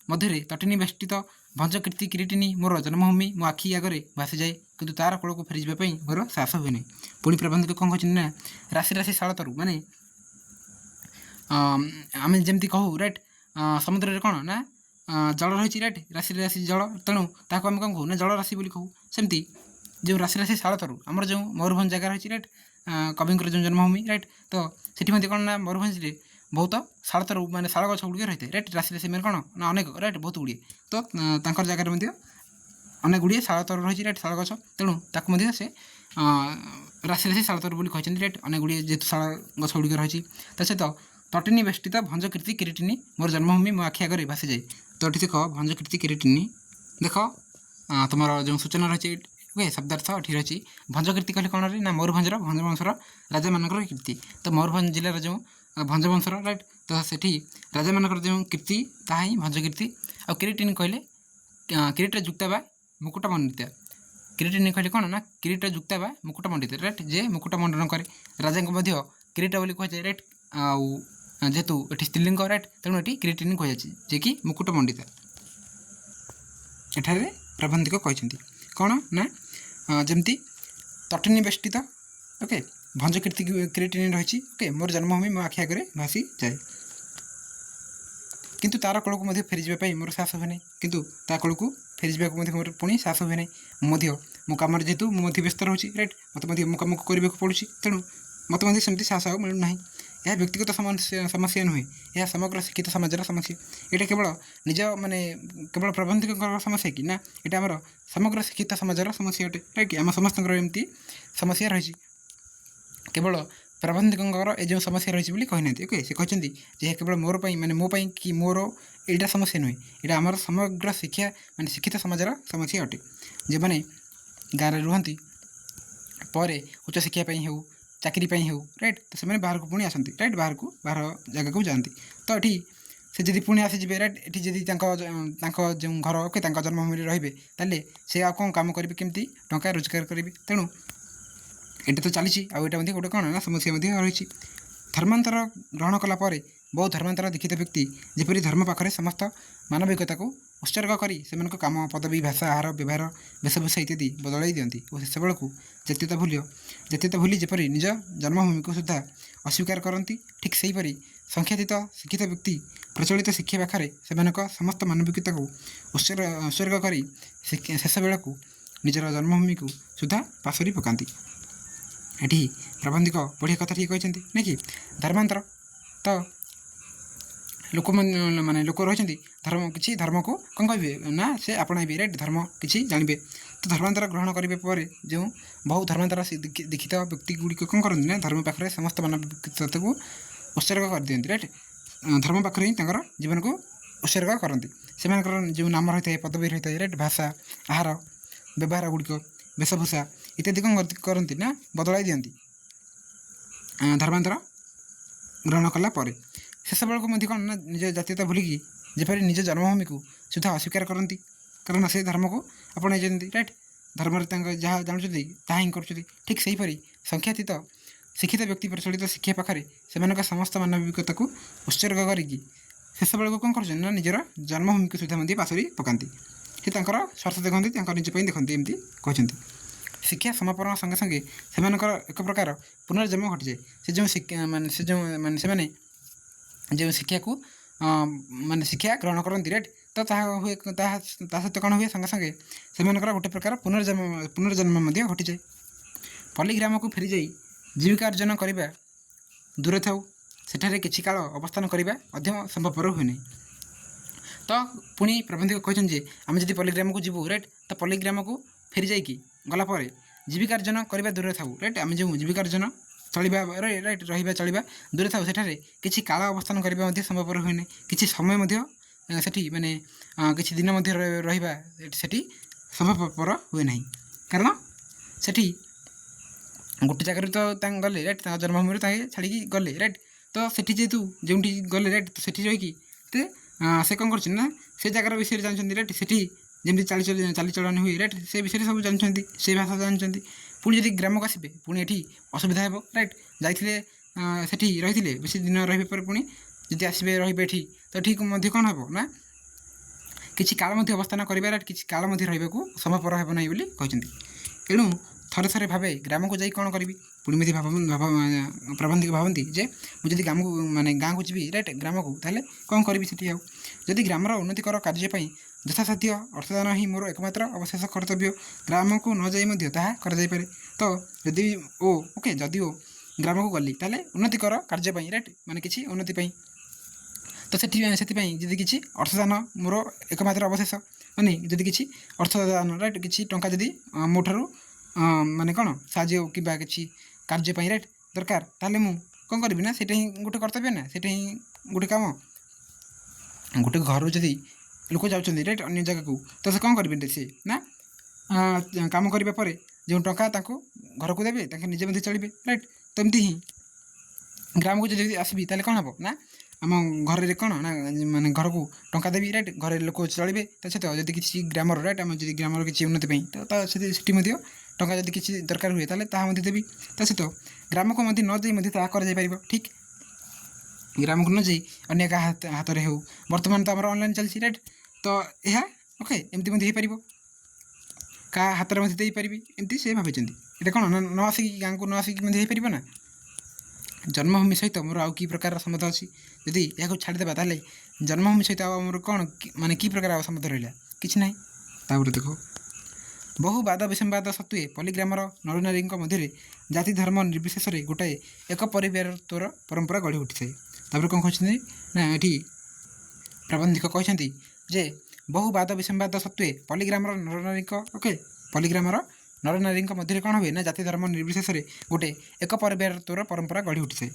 ମଧ୍ୟରେ ତଟିନୀ ବେଷ୍ଟିତ ଭଞ୍ଜ କୀର୍ତ୍ତି କିରୀଟିନୀ ମୋର ଜନ୍ମଭୂମି ମୋ ଆଖି ଆଗରେ ଭାସିଯାଏ କିନ୍ତୁ ତା'ର କୋଳକୁ ଫେରିଯିବା ପାଇଁ ମୋର ସାହସ ହୁଏ ନାହିଁ ପୁଣି ପ୍ରବନ୍ଧକ କ'ଣ କହିଛନ୍ତି ନା ରାଶି ରାଶି ଶାଳ ତରୁ ମାନେ ଆମେ ଯେମିତି କହୁ ରାଇଟ୍ ସମୁଦ୍ରରେ କ'ଣ ନା ଜଳ ରହିଛି ରାଇଟ୍ ରାଶି ରାଶି ଜଳ ତେଣୁ ତାହାକୁ ଆମେ କ'ଣ କହୁ ନା ଜଳରାଶି ବୋଲି କହୁ ସେମିତି ଯେଉଁ ରାଶି ରାଶି ଶାଳ ତରୁ ଆମର ଯେଉଁ ମୟୂରଭଞ୍ଜ ଜାଗା ରହିଛି ରାଇଟ୍ କବିଙ୍କର ଯେଉଁ ଜନ୍ମଭୂମି ରାଇଟ୍ ତ ସେଠି ମଧ୍ୟ କ'ଣ ନା ମୟୂରଭଞ୍ଜରେ ବହୁତ ଶାଳ ତରୁ ମାନେ ଶାଳ ଗଛ ଗୁଡ଼ିକ ରହିଥାଏ ରାଇଟ୍ ରାଶି ରାଶି ମାନେ କ'ଣ ନା ଅନେକ ରାଇଟ୍ ବହୁତ ଗୁଡ଼ିଏ ତ ତାଙ୍କର ଜାଗାରେ ମଧ୍ୟ ଅନେକ ଗୁଡ଼ିଏ ଶାଳ ତରୁ ରହିଛି ରାଇଟ୍ ଶାଳ ଗଛ ତେଣୁ ତାକୁ ମଧ୍ୟ ସେ ରାଶି ରାଶି ଶାଳ ତରୁ ବୋଲି କହିଛନ୍ତି ରାଇଟ୍ ଅନେକ ଗୁଡ଼ିଏ ଯେହେତୁ ଶାଳ ଗଛ ଗୁଡ଼ିକ ରହିଛି ତା ସହିତ ତଟିନୀ ବେଷ୍ଟିତ ଭଞ୍ଜ କୀର୍ତ୍ତି କିରୀଟିନୀ ମୋର ଜନ୍ମଭୂମି ମୋ ଆଖି ଆଗରେ ଭାସିଯାଏ ତ ଏଠି ଦେଖ ଭଞ୍ଜ କୀର୍ତ୍ତି କିରୀଟିନୀ ଦେଖ ତୁମର ଯେଉଁ ସୂଚନା ରହିଛି ଓକେ ଶବ୍ଦାର୍ଥ ଏଠି ରହିଛି ଭଞ୍ଜ କୀର୍ତ୍ତି କହିଲେ କ'ଣରେ ନା ମୟୂରଭଞ୍ଜର ଭଞ୍ଜବଂଶର ରାଜାମାନଙ୍କର କୀର୍ତ୍ତି ତ ମୟୂରଭଞ୍ଜ ଜିଲ୍ଲାର ଯେଉଁ ଭଞ୍ଜବଂଶର ରାଇଟ୍ ତ ସେଠି ରାଜାମାନଙ୍କର ଯେଉଁ କୀର୍ତ୍ତି ତାହା ହିଁ ଭଞ୍ଜ କୀର୍ତ୍ତି ଆଉ କିରୀଟିନୀ କହିଲେ କିରୀଟରେ ଯୁକ୍ତା ବା ମୁକୁଟ ମଣ୍ଡିତା କିରୀଟିନୀ କହିଲେ କ'ଣ ନା କିରୀଟ ଯୁକ୍ତା ବା ମୁକୁଟ ମଣ୍ଡିତ ରାଇଟ୍ ଯେ ମୁକୁଟ ମଣ୍ଡନ କରେ ରାଜାଙ୍କୁ ମଧ୍ୟ କିରୀଟ ବୋଲି କୁହାଯାଏ ରାଇଟ୍ ଆଉ ଯେହେତୁ ଏଠି ସ୍ତ୍ରୀଲିଙ୍ଗ ରାଇଟ୍ ତେଣୁ ଏଠି କିରୀଟିନୀ କୁହାଯାଇଛି ଯିଏକି ମୁକୁଟ ମଣ୍ଡିତା ଏଠାରେ ପ୍ରବନ୍ଧିକ କହିଛନ୍ତି କ'ଣ ନା ଯେମିତି ତଟିନୀ ବେଷ୍ଟିତ ଓକେ ଭଞ୍ଜ କୀର୍ତ୍ତି କିରୀଟିନୀ ରହିଛି ଓକେ ମୋର ଜନ୍ମଭୂମି ମୋ ଆଖି ଆଗରେ ଭାସିଯାଏ କିନ୍ତୁ ତା'ର କୋଳକୁ ମଧ୍ୟ ଫେରିଯିବା ପାଇଁ ମୋର ସାହସ ହୁଏ ନାହିଁ କିନ୍ତୁ ତା କୋଳକୁ ଫେରିଯିବାକୁ ମଧ୍ୟ ମୋର ପୁଣି ସାହସ ହୁଏ ନାହିଁ ମୁଁ ମଧ୍ୟ ମୋ କାମରେ ଯେହେତୁ ମୁଁ ମଧ୍ୟ ବ୍ୟସ୍ତ ରହୁଛି ରାଇଟ୍ ମୋତେ ମଧ୍ୟ ମୋ କାମକୁ କରିବାକୁ ପଡ଼ୁଛି ତେଣୁ ମୋତେ ମଧ୍ୟ ସେମିତି ସାହସ ଆଉ ମିଳୁନାହିଁ ଏହା ବ୍ୟକ୍ତିଗତ ସମସ୍ୟା ନୁହେଁ ଏହା ସମଗ୍ର ଶିକ୍ଷିତ ସମାଜର ସମସ୍ୟା ଏଇଟା କେବଳ ନିଜ ମାନେ କେବଳ ପ୍ରବନ୍ଧକଙ୍କର ସମସ୍ୟା କି ନା ଏଇଟା ଆମର ସମଗ୍ର ଶିକ୍ଷିତ ସମାଜର ସମସ୍ୟା ଅଟେ ରାଇଟ୍ ଆମ ସମସ୍ତଙ୍କର ଏମିତି ସମସ୍ୟା ରହିଛି କେବଳ ପ୍ରବନ୍ଧକଙ୍କର ଏ ଯେଉଁ ସମସ୍ୟା ରହିଛି ବୋଲି କହିନାହାନ୍ତି ଓକେ ସେ କହିଛନ୍ତି ଯେ ଏହା କେବଳ ମୋର ପାଇଁ ମାନେ ମୋ ପାଇଁ କି ମୋର ଏଇଟା ସମସ୍ୟା ନୁହେଁ ଏଇଟା ଆମର ସମଗ୍ର ଶିକ୍ଷା ମାନେ ଶିକ୍ଷିତ ସମାଜର ସମସ୍ୟା ଅଟେ ଯେଉଁମାନେ ଗାଁରେ ରୁହନ୍ତି ପରେ ଉଚ୍ଚଶିକ୍ଷା ପାଇଁ ହେଉ ଚାକିରି ପାଇଁ ହେଉ ରାଇଟ୍ ତ ସେମାନେ ବାହାରକୁ ପୁଣି ଆସନ୍ତି ରାଇଟ୍ ବାହାର ଜାଗାକୁ ଯାଆନ୍ତି ତ ଏଠି ସେ ଯଦି ପୁଣି ଆସିଯିବେ ରାଇଟ୍ ଏଠି ଯଦି ତାଙ୍କ ଯେଉଁ ଘର ଓକେ ତାଙ୍କ ଜନ୍ମଭୂମିରେ ରହିବେ ତାହେଲେ ସେ ଆଉ କ'ଣ କାମ କରିବେ କେମିତି ଟଙ୍କା ରୋଜଗାର କରିବେ ତେଣୁ ଏଇଟା ତ ଚାଲିଛି ଆଉ ଏଇଟା ମଧ୍ୟ ଗୋଟେ କ'ଣ ନା ସମସ୍ୟା ମଧ୍ୟ ରହିଛି ଧର୍ମାନ୍ତର ଗ୍ରହଣ କଲା ପରେ ବହୁ ଧର୍ମାନ୍ତର ଦୀକ୍ଷିତ ବ୍ୟକ୍ତି ଯେପରି ଧର୍ମ ପାଖରେ ସମସ୍ତ ମାନବିକତାକୁ ଉତ୍ସର୍ଗ କରି ସେମାନଙ୍କ କାମ ପଦବୀ ଭାଷା ଆହାର ବ୍ୟବହାର ବେଶଭୂଷା ଇତ୍ୟାଦି ବଦଳାଇ ଦିଅନ୍ତି ଓ ସେତେବେଳକୁ ଜାତୀୟତା ଭୁଲି ଯେପରି ନିଜ ଜନ୍ମଭୂମିକୁ ସୁଦ୍ଧା ଅସ୍ୱୀକାର କରନ୍ତି ଠିକ୍ ସେହିପରି ସଂଖ୍ୟାତୀତ ଶିକ୍ଷିତ ବ୍ୟକ୍ତି ପ୍ରଚଳିତ ଶିକ୍ଷା ପାଖରେ ସେମାନଙ୍କ ସମସ୍ତ ମାନବିକତାକୁ ଉତ୍ସର୍ଗ କରି ଶେଷ ବେଳକୁ ନିଜର ଜନ୍ମଭୂମିକୁ ସୁଦ୍ଧା ପାଶୋରି ପକାନ୍ତି ଏଠି ପ୍ରବନ୍ଧିକ ବଢ଼ିଆ କଥା ଟିକେ କହିଛନ୍ତି ନାଇଁ କି ଧର୍ମାନ୍ତର ତ ଲୋକ ରହିଛନ୍ତି କିଛି ଧର୍ମକୁ କ'ଣ କହିବେ ନା ସେ ଆପଣାଇବେ ରାଇଟ୍ ଧର୍ମ କିଛି ଜାଣିବେ ତ ଧର୍ମାନ୍ତର ଗ୍ରହଣ କରିବା ପରେ ଯେଉଁ ବହୁ ଧର୍ମାନ୍ତର ଦୀକ୍ଷିତ ବ୍ୟକ୍ତି ଗୁଡ଼ିକ କ'ଣ କରନ୍ତି ନା ଧର୍ମ ପାଖରେ ସମସ୍ତ ମାନବିକତାକୁ ଉତ୍ସର୍ଗ କରିଦିଅନ୍ତି ରାଇଟ୍ ଧର୍ମ ପାଖରେ ହିଁ ତାଙ୍କର ଜୀବନକୁ ଉତ୍ସର୍ଗ କରନ୍ତି ସେମାନଙ୍କର ଯେଉଁ ନାମ ରହିଥାଏ ପଦବୀ ରହିଥାଏ ରାଇଟ୍ ଭାଷା ଆହାର ବ୍ୟବହାର ଗୁଡ଼ିକ ବେଶଭୂଷା ଇତ୍ୟାଦି କ'ଣ କରନ୍ତି ନା ବଦଳାଇ ଦିଅନ୍ତି ଧର୍ମାନ୍ତର ଗ୍ରହଣ କଲା ପରେ ଶେଷ ବେଳକୁ ମଧ୍ୟ କ'ଣ ନା ନିଜ ଜାତୀୟତା ଭୁଲିକି ଯେପରି ନିଜ ଜନ୍ମଭୂମିକୁ ସୁଦ୍ଧା ଅସ୍ୱୀକାର କରନ୍ତି କାରଣ ସେ ଧର୍ମକୁ ଆପଣେଇଛନ୍ତି ରାଇଟ୍ ଧର୍ମରେ ତାଙ୍କ ଯାହା ଜାଣୁଛନ୍ତି ତାହା ହିଁ କରୁଛନ୍ତି ଠିକ୍ ସେହିପରି ସଂଖ୍ୟାତୀତ ଶିକ୍ଷିତ ବ୍ୟକ୍ତି ପ୍ରଚଳିତ ଶିକ୍ଷା ପାଖରେ ସେମାନଙ୍କ ସମସ୍ତ ମାନବିକତାକୁ ଉତ୍ସର୍ଗ କରିକି ଶେଷ ବେଳକୁ କ'ଣ କରୁଛନ୍ତି ନା ନିଜର ଜନ୍ମଭୂମିକୁ ସୁଦ୍ଧା ମଧ୍ୟ ପାଶୋରି ପକାନ୍ତି ସେ ତାଙ୍କର ସ୍ୱାର୍ଥ ଦେଖନ୍ତି ତାଙ୍କ ନିଜ ପାଇଁ ଦେଖନ୍ତି ଏମିତି କହିଛନ୍ତି ଶିକ୍ଷା ସମାପନ ସଙ୍ଗେ ସଙ୍ଗେ ସେମାନଙ୍କର ଏକ ପ୍ରକାର ପୁନର୍ଜନ୍ମ ଘଟିଯାଏ ସେମାନେ ଯେଉଁ ଶିକ୍ଷାକୁ ଶିକ୍ଷା ଗ୍ରହଣ କରନ୍ତି ରାଇଟ୍ ତ ତାହା ହୁଏ ତା ସହିତ କ'ଣ ହୁଏ ସଙ୍ଗେ ସଙ୍ଗେ ସେମାନଙ୍କର ଗୋଟେ ପ୍ରକାର ପୁନର୍ଜନ୍ମ ମଧ୍ୟ ଘଟିଯାଏ ପଲ୍ଲୀଗ୍ରାମକୁ ଫେରିଯାଇ ଜୀବିକା ଅର୍ଜନ କରିବା ଦୂରେ ଥାଉ ସେଠାରେ କିଛି କାଳ ଅବସ୍ଥାନ କରିବା ମଧ୍ୟ ସମ୍ଭବପର ହୁଏ ନାହିଁ ତ ପୁଣି ପ୍ରବନ୍ଧକ କହିଛନ୍ତି ଯେ ଆମେ ଯଦି ପଲ୍ଲୀଗ୍ରାମକୁ ଯିବୁ ରାଇଟ୍ ତ ପଲ୍ଲୀଗ୍ରାମକୁ ଫେରି ଯାଇକି ଗଲା ପରେ ଜୀବିକାର୍ଜନ କରିବା ଦୂରରେ ଥାଉ ରାଇଟ୍ ଆମେ ଯେଉଁ ଜୀବିକାର୍ଜନ ଚଳିବା ରାଇଟ୍ ରହିବା ଚଳିବା ଦୂରରେ ଥାଉ ସେଠାରେ କିଛି କାଳ ଅବସ୍ଥାନ କରିବା ମଧ୍ୟ ସମ୍ଭବପର ହୁଏ ନାହିଁ କିଛି ସମୟ ମଧ୍ୟ ସେଠି ମାନେ କିଛି ଦିନ ମଧ୍ୟ ରହିବା ସେଠି ସମ୍ଭବପର ହୁଏ ନାହିଁ କାରଣ ସେଠି ଗୋଟେ ଜାଗାରୁ ତ ତାଙ୍କ ଗଲେ ରାଇଟ୍ ତାଙ୍କ ଜନ୍ମଭୂମିରୁ ତାଙ୍କେ ଛାଡ଼ିକି ଗଲେ ରାଇଟ୍ ତ ସେଠି ଯେହେତୁ ଯେଉଁଠି ଗଲେ ରାଇଟ୍ ସେଠି ରହିକି ସେ କ'ଣ କରୁଛନ୍ତି ନା ସେ ଜାଗାର ବିଷୟରେ ଜାଣିଛନ୍ତି ରାଇଟ୍ ସେଠି ଯେମିତି ଚାଲିଚଳନ ହୁଏ ରାଇଟ୍ ସେ ବିଷୟରେ ସବୁ ଜାଣିଛନ୍ତି ସେ ଭାଷା ଜାଣିଛନ୍ତି ପୁଣି ଯଦି ଗ୍ରାମକୁ ଆସିବେ ପୁଣି ଏଠି ଅସୁବିଧା ହେବ ରାଇଟ୍ ଯାଇଥିଲେ ସେଠି ରହିଥିଲେ ବେଶୀ ଦିନ ରହିବା ପରେ ପୁଣି ଯଦି ଆସିବେ ରହିବେ ଏଠି ତ ଠିକ୍ ମଧ୍ୟ କ'ଣ ହେବ ନା କିଛି କାଳ ମଧ୍ୟ ଅବସ୍ଥାନ କରିବା ରାଇଟ୍ କିଛି କାଳ ମଧ୍ୟ ରହିବାକୁ ସମ୍ଭବପର ହେବ ନାହିଁ ବୋଲି କହିଛନ୍ତି ଏଣୁ ଥରେ ଭାବେ ଗ୍ରାମକୁ ଯାଇ କ'ଣ କରିବି ପୁଣି ମଧ୍ୟ ପ୍ରବନ୍ଧିକ ଭାବନ୍ତି ଯେ ମୁଁ ଯଦି ଗାଁକୁ ଯିବି ରାଇଟ୍ ଗ୍ରାମକୁ ତାହେଲେ କ'ଣ କରିବି ସେଠି ଆଉ ଯଦି ଗ୍ରାମର ଉନ୍ନତିକର କାର୍ଯ୍ୟ ପାଇଁ ଯଥାସାଧ୍ୟ ଅର୍ଥଦାନ ହିଁ ମୋର ଏକମାତ୍ର ଅବଶେଷ କର୍ତ୍ତବ୍ୟ ଗ୍ରାମକୁ ନ ଯାଇ ମଧ୍ୟ ତାହା କରାଯାଇପାରେ ତ ଯଦିଓ ଗ୍ରାମକୁ ଗଲି ତାହେଲେ ଉନ୍ନତିକର କାର୍ଯ୍ୟ ପାଇଁ ରାଇଟ୍ ମାନେ କିଛି ଉନ୍ନତି ପାଇଁ ତ ସେଥିପାଇଁ ଯଦି କିଛି ଅର୍ଥଦାନ ମୋର ଏକମାତ୍ର ଅବଶେଷ ମାନେ ଯଦି କିଛି ଅର୍ଥଦାନ ରାଇଟ୍ କିଛି ଟଙ୍କା ଯଦି ମୋ ଠାରୁ ମାନେ କ'ଣ ସାହାଯ୍ୟ କିମ୍ବା କିଛି କାର୍ଯ୍ୟ ପାଇଁ ରାଇଟ୍ ଦରକାର ତାହେଲେ ମୁଁ କ'ଣ କରିବି ନା ସେଇଟା ହିଁ ଗୋଟେ କର୍ତ୍ତବ୍ୟ ନା ସେଇଟା ହିଁ ଗୋଟେ କାମ ଗୋଟେ ଘରୁ ଯଦି ଲୋକ ଯାଉଛନ୍ତି ରାଇଟ୍ ଅନ୍ୟ ଜାଗାକୁ ତ ସେ କ'ଣ କରିବେ ସେ ନା କାମ କରିବା ପରେ ଯେଉଁ ଟଙ୍କା ତାଙ୍କୁ ଘରକୁ ଦେବେ ତାଙ୍କେ ନିଜେ ମଧ୍ୟ ଚଳିବେ ରାଇଟ୍ ତ ଏମିତି ହିଁ ଗ୍ରାମକୁ ଯଦି ଆସିବି ତାହେଲେ କ'ଣ ହେବ ନା ଆମ ଘରରେ କ'ଣ ନା ମାନେ ଘରକୁ ଟଙ୍କା ଦେବି ରାଇଟ୍ ଘରେ ଲୋକ ଚଳିବେ ତା ସହିତ ଯଦି କିଛି ଗ୍ରାମର ରାଇଟ୍ ଆମ ଯଦି ଗ୍ରାମର କିଛି ଉନ୍ନତି ପାଇଁ ତ ସେଠି ମଧ୍ୟ ଟଙ୍କା ଯଦି କିଛି ଦରକାର ହୁଏ ତାହେଲେ ତାହା ମଧ୍ୟ ଦେବି ତା ସହିତ ଗ୍ରାମକୁ ମଧ୍ୟ ନ ଯାଇ ମଧ୍ୟ ତାହା କରାଯାଇପାରିବ ଠିକ୍ ଗ୍ରାମକୁ ନ ଯାଇ ଅନ୍ୟ କାହା ହାତରେ ହେଉ ବର୍ତ୍ତମାନ ତ ଆମର ଅନଲାଇନ୍ ଚାଲିଛି ରାଇଟ୍ ତ ଏହା ଏମିତି ମଧ୍ୟ ହେଇପାରିବ କାହା ହାତରେ ମଧ୍ୟ ଦେଇପାରିବି ଏମିତି ସେ ଭାବିଛନ୍ତି ଏଇଟା କ'ଣ ନ ଆସିକି ଗାଁକୁ ନ ଆସିକି ମଧ୍ୟ ହେଇପାରିବ ନା ଜନ୍ମଭୂମି ସହିତ ମୋର ଆଉ କି ପ୍ରକାର ସମ୍ବନ୍ଧ ଅଛି ଯଦି ଏହାକୁ ଛାଡ଼ିଦେବା ତାହେଲେ ଜନ୍ମଭୂମି ସହିତ ଆଉ ଆମର କ'ଣ ମାନେ କି ପ୍ରକାର ଆଉ ସମ୍ବନ୍ଧ ରହିଲା କିଛି ନାହିଁ ତାପରେ ଦେଖ ବହୁ ବାଦ ବିସମ୍ବାଦ ସତ୍ତ୍ୱେ ପଲ୍ଲୀଗ୍ରାମର ନରନାରୀଙ୍କ ମଧ୍ୟରେ ଜାତି ଧର୍ମ ନିର୍ବିଶେଷରେ ଗୋଟାଏ ଏକ ପରିବାରତ୍ୱର ପରମ୍ପରା ଗଢ଼ି ଉଠିଥାଏ ତାପରେ କ'ଣ କହିଛନ୍ତି ନା ଏଠି ପ୍ରବନ୍ଧିକ କହିଛନ୍ତି ଯେ ବହୁ ବାଦ ବିସମ୍ବାଦ ସତ୍ତ୍ୱେ ପଲ୍ଲୀଗ୍ରାମର ନରନାରୀଙ୍କ ମଧ୍ୟରେ କ'ଣ ହୁଏ ନା ଜାତି ଧର୍ମ ନିର୍ବିଶେଷରେ ଗୋଟେ ଏକ ପରିବାରତ୍ୱର ପରମ୍ପରା ଗଢ଼ି ଉଠିଥାଏ